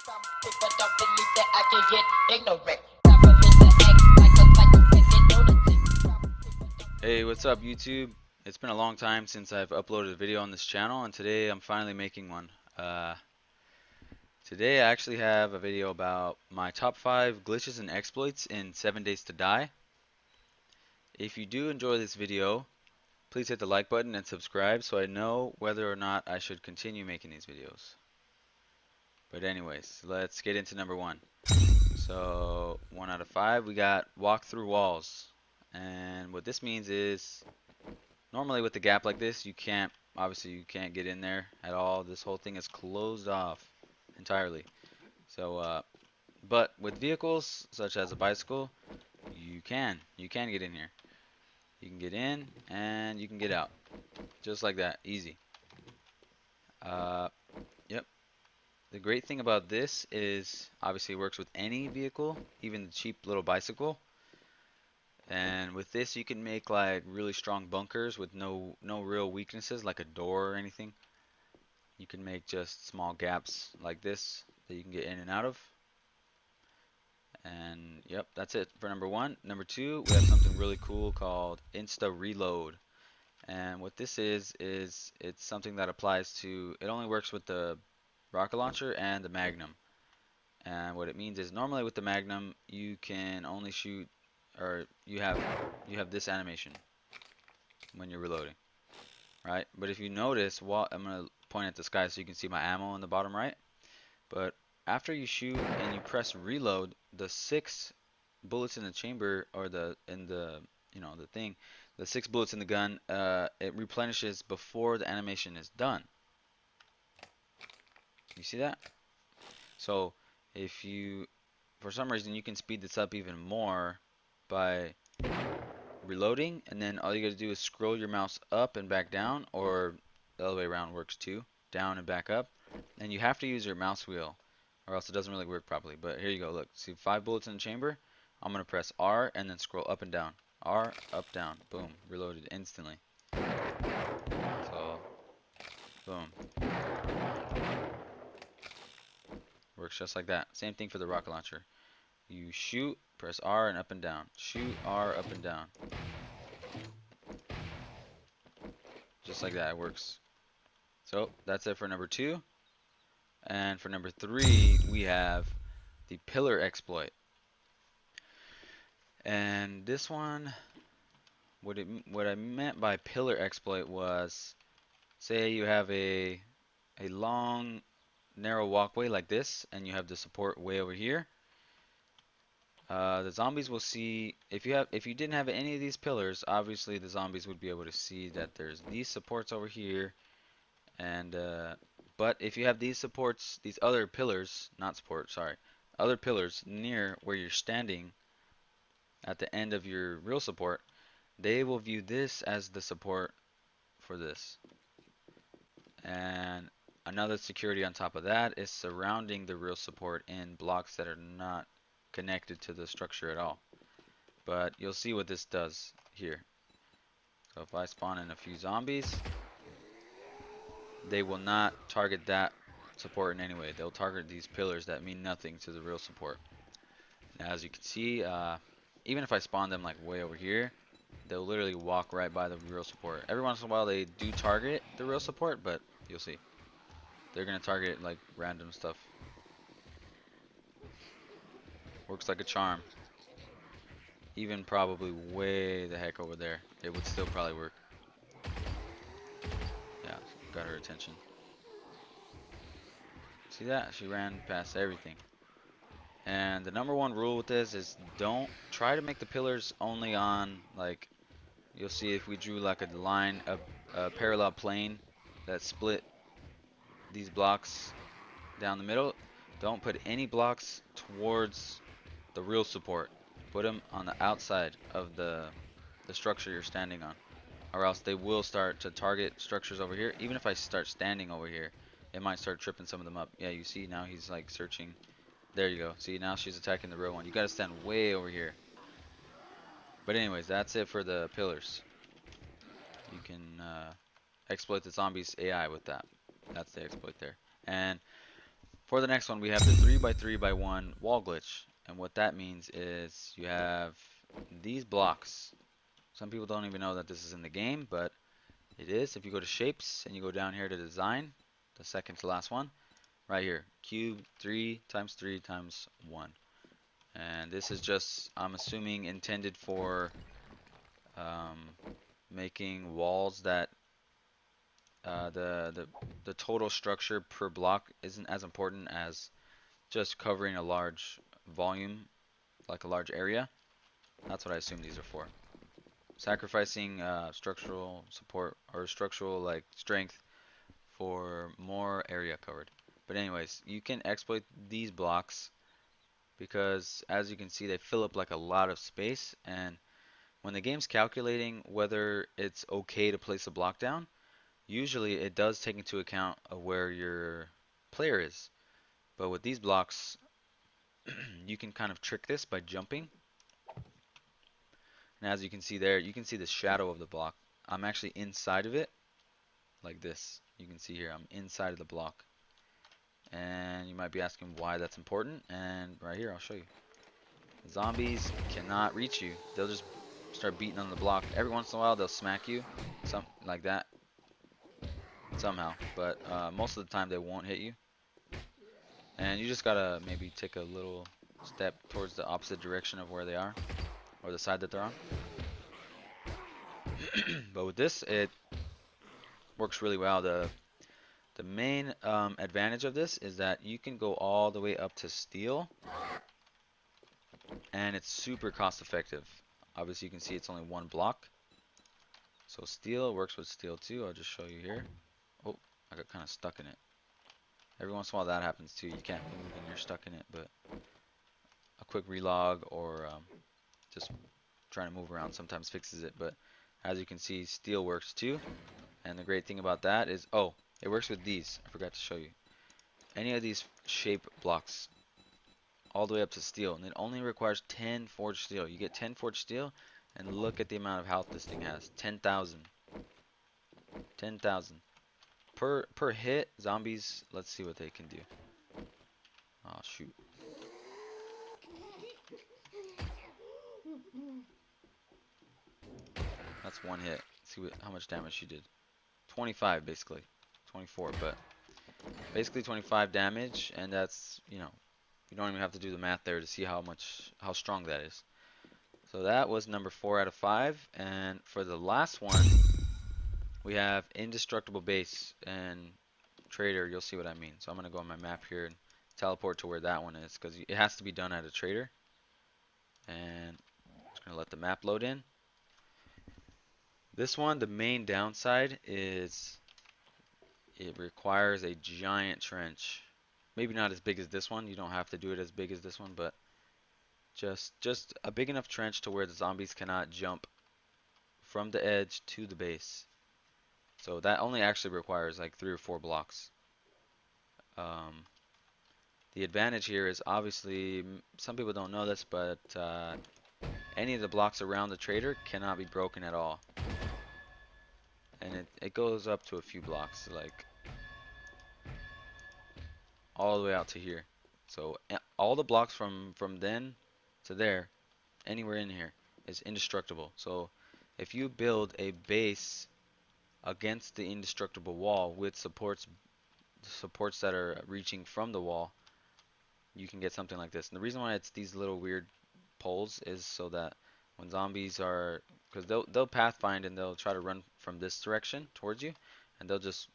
Some people don't believe that I can get ignorant. Governments act like a psychopathic lunatic. Some people don't. Hey, what's up YouTube? It's been a long time since I've uploaded a video on this channel, and today I'm finally making one. Today I actually have a video about my top 5 glitches and exploits in 7 Days to Die. If you do enjoy this video, please hit the like button and subscribe so I know whether or not I should continue making these videos. But anyways, let's get into number 1. So 1 out of 5, we got walk through walls. And what this means is, normally with a gap like this, obviously you can't get in there at all. This whole thing is closed off entirely. So, but with vehicles such as a bicycle, you can get in here. You can get in and you can get out, just like that, easy. Yep. The great thing about this is, obviously it works with any vehicle, even the cheap little bicycle. And with this, you can make like really strong bunkers with no real weaknesses, like a door or anything. You can make just small gaps like this that you can get in and out of. And yep, that's it for number 1. Number 2, we have something really cool called Insta Reload. And what this is it's something that applies to, it only works with the rocket launcher and the Magnum. And what it means is, normally with the Magnum, you can only shoot, or you have this animation when you're reloading, right? But if you notice, I'm gonna point at the sky so you can see my ammo in the bottom right. But after you shoot and you press reload, the 6 bullets in the chamber, or the thing, the 6 bullets in the gun, it replenishes before the animation is done. You see that? So if you, for some reason, you can speed this up even more by reloading, and then all you gotta do is scroll your mouse up and back down, or the other way around works too, down and back up. And you have to use your mouse wheel, or else it doesn't really work properly. But here you go, look, see 5 bullets in the chamber? I'm gonna press R and then scroll up and down. R, up, down, boom, reloaded instantly. So, boom. Works just like that. Same thing for the rocket launcher. You shoot, press R and up and down. Shoot, R, up and down. Just like that, it works. So that's it for number 2. And for number 3, we have the pillar exploit. And this one, what I meant by pillar exploit was, say you have a long, narrow walkway like this, and you have the support way over here. The zombies will see, if you didn't have any of these pillars, obviously the zombies would be able to see that there's these supports over here, and but if you have these supports, these other pillars, not support, sorry, other pillars near where you're standing at the end of your real support, they will view this as the support for this. And another security on top of that is surrounding the real support in blocks that are not connected to the structure at all. But you'll see what this does here. So if I spawn in a few zombies, they will not target that support in any way. They'll target these pillars that mean nothing to the real support. Now, as you can see, even if I spawn them like way over here, they'll literally walk right by the real support. Every once in a while they do target the real support, but you'll see. They're gonna target like random stuff. Works like a charm. Even probably way the heck over there, it would still probably work. Yeah, got her attention. See that? She ran past everything. And the number 1 rule with this is, don't try to make the pillars only on, like, you'll see if we drew like a line, a parallel plane that split these blocks down the middle. Don't put any blocks towards the real support. Put them on the outside of the structure you're standing on, or else they will start to target structures over here. Even if I start standing over here, it might start tripping some of them up. Yeah, you see now he's like searching. There you go. See, now she's attacking the real one. You gotta stand way over here. But anyways, that's it for the pillars. You can exploit the zombies AI with that. That's the exploit there. And For the next one, we have the 3x3x1 wall glitch. And what that means is you have these blocks. Some people don't even know that this is in the game, but it is. If you go to shapes and you go down here to design, the second to last one, right here, cube 3 times 3 times 1. And this is just, I'm assuming, intended for um, making walls that the total structure per block isn't as important as just covering a large volume, like a large area. That's what I assume these are for. Sacrificing structural support or structural like strength for more area covered. But anyways, you can exploit these blocks because as you can see they fill up like a lot of space, and when the game's calculating whether it's okay to place a block down, usually it does take into account of where your player is. But with these blocks, you can kind of trick this by jumping. And as you can see there, you can see the shadow of the block. I'm actually inside of it, like this. You can see here, I'm inside of the block. And you might be asking why that's important, and right here, I'll show you. Zombies cannot reach you. They'll just start beating on the block. Every once in a while, they'll smack you, something like that, somehow. But most of the time, they won't hit you. And you just gotta maybe take a little step towards the opposite direction of where they are, or the side that they're on. But with this, it works really well. The main advantage of this is that you can go all the way up to steel, and it's super cost effective. Obviously, you can see it's only one block. So steel works with steel too. I'll just show you here. Oh, I got kind of stuck in it. Every once in a while that happens too. You can't move and you're stuck in it, but a quick relog or just trying to move around sometimes fixes it. But as you can see, steel works too. And the great thing about that is, oh, it works with these. I forgot to show you. Any of these shape blocks, all the way up to steel, and it only requires 10 forged steel. You get 10 forged steel, and look at the amount of health this thing has. 10,000. 10,000. Per hit, zombies, let's see what they can do. Oh, shoot. That's one hit. See how much damage she did. 25, basically. 24, but basically 25 damage, and that's, you know, you don't even have to do the math there to see how strong that is. So that was number 4 out of 5, and for the last one, we have Indestructible Base, and Trader, you'll see what I mean. So I'm going to go on my map here and teleport to where that one is, because it has to be done at a trader. And I'm just going to let the map load in. This one, the main downside is it requires a giant trench. Maybe not as big as this one. You don't have to do it as big as this one, but just a big enough trench to where the zombies cannot jump from the edge to the base. So that only actually requires like 3 or 4 blocks. The advantage here is obviously, some people don't know this, but any of the blocks around the trader cannot be broken at all. And it goes up to a few blocks, like all the way out to here. So all the blocks from then to there, anywhere in here, is indestructible. So if you build a base against the indestructible wall with supports that are reaching from the wall, you can get something like this. And the reason why it's these little weird poles is so that when zombies are, because they'll pathfind and they'll try to run from this direction towards you, and they'll just,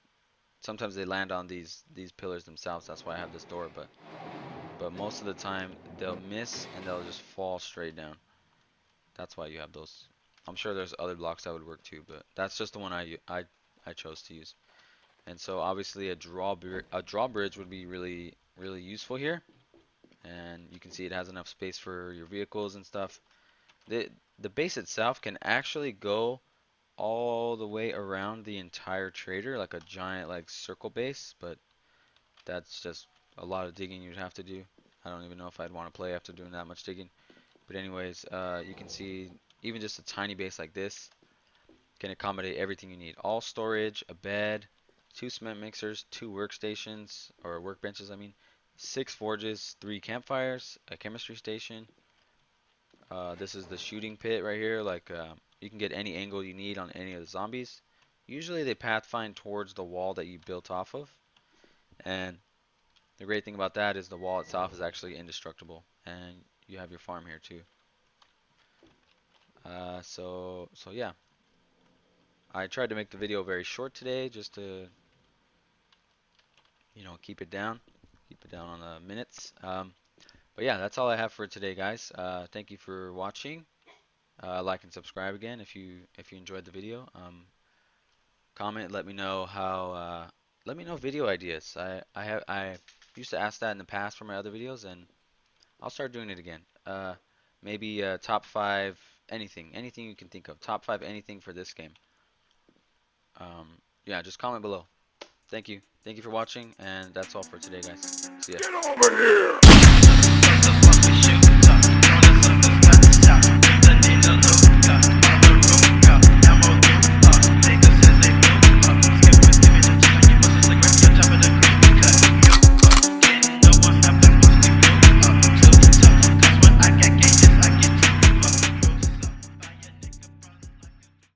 sometimes they land on these pillars themselves. That's why I have this door, but most of the time they'll miss and they'll just fall straight down. That's why you have those. I'm sure there's other blocks that would work too, but that's just the one I chose to use. And so obviously a drawbridge would be really useful here. And you can see it has enough space for your vehicles and stuff. The base itself can actually go all the way around the entire trader, like a giant like circle base, but that's just a lot of digging you'd have to do. I don't even know if I'd want to play after doing that much digging. But anyways, you can see even just a tiny base like this can accommodate everything you need. All storage, a bed, 2 cement mixers, 2 workstations, or workbenches I mean, 6 forges, 3 campfires, a chemistry station. This is the shooting pit right here. Like you can get any angle you need on any of the zombies. Usually they pathfind towards the wall that you built off of. And the great thing about that is the wall itself is actually indestructible. And you have your farm here too. So yeah. I tried to make the video very short today just to, keep it down. Keep it down on the minutes. But yeah, that's all I have for today, guys. Thank you for watching. Like and subscribe again if you enjoyed the video. Comment, let me know let me know video ideas. I used to ask that in the past for my other videos, and I'll start doing it again. Maybe top 5 anything you can think of. Top 5 anything for this game. Yeah, just comment below. Thank you for watching, and that's all for today, guys. See ya. Get over here!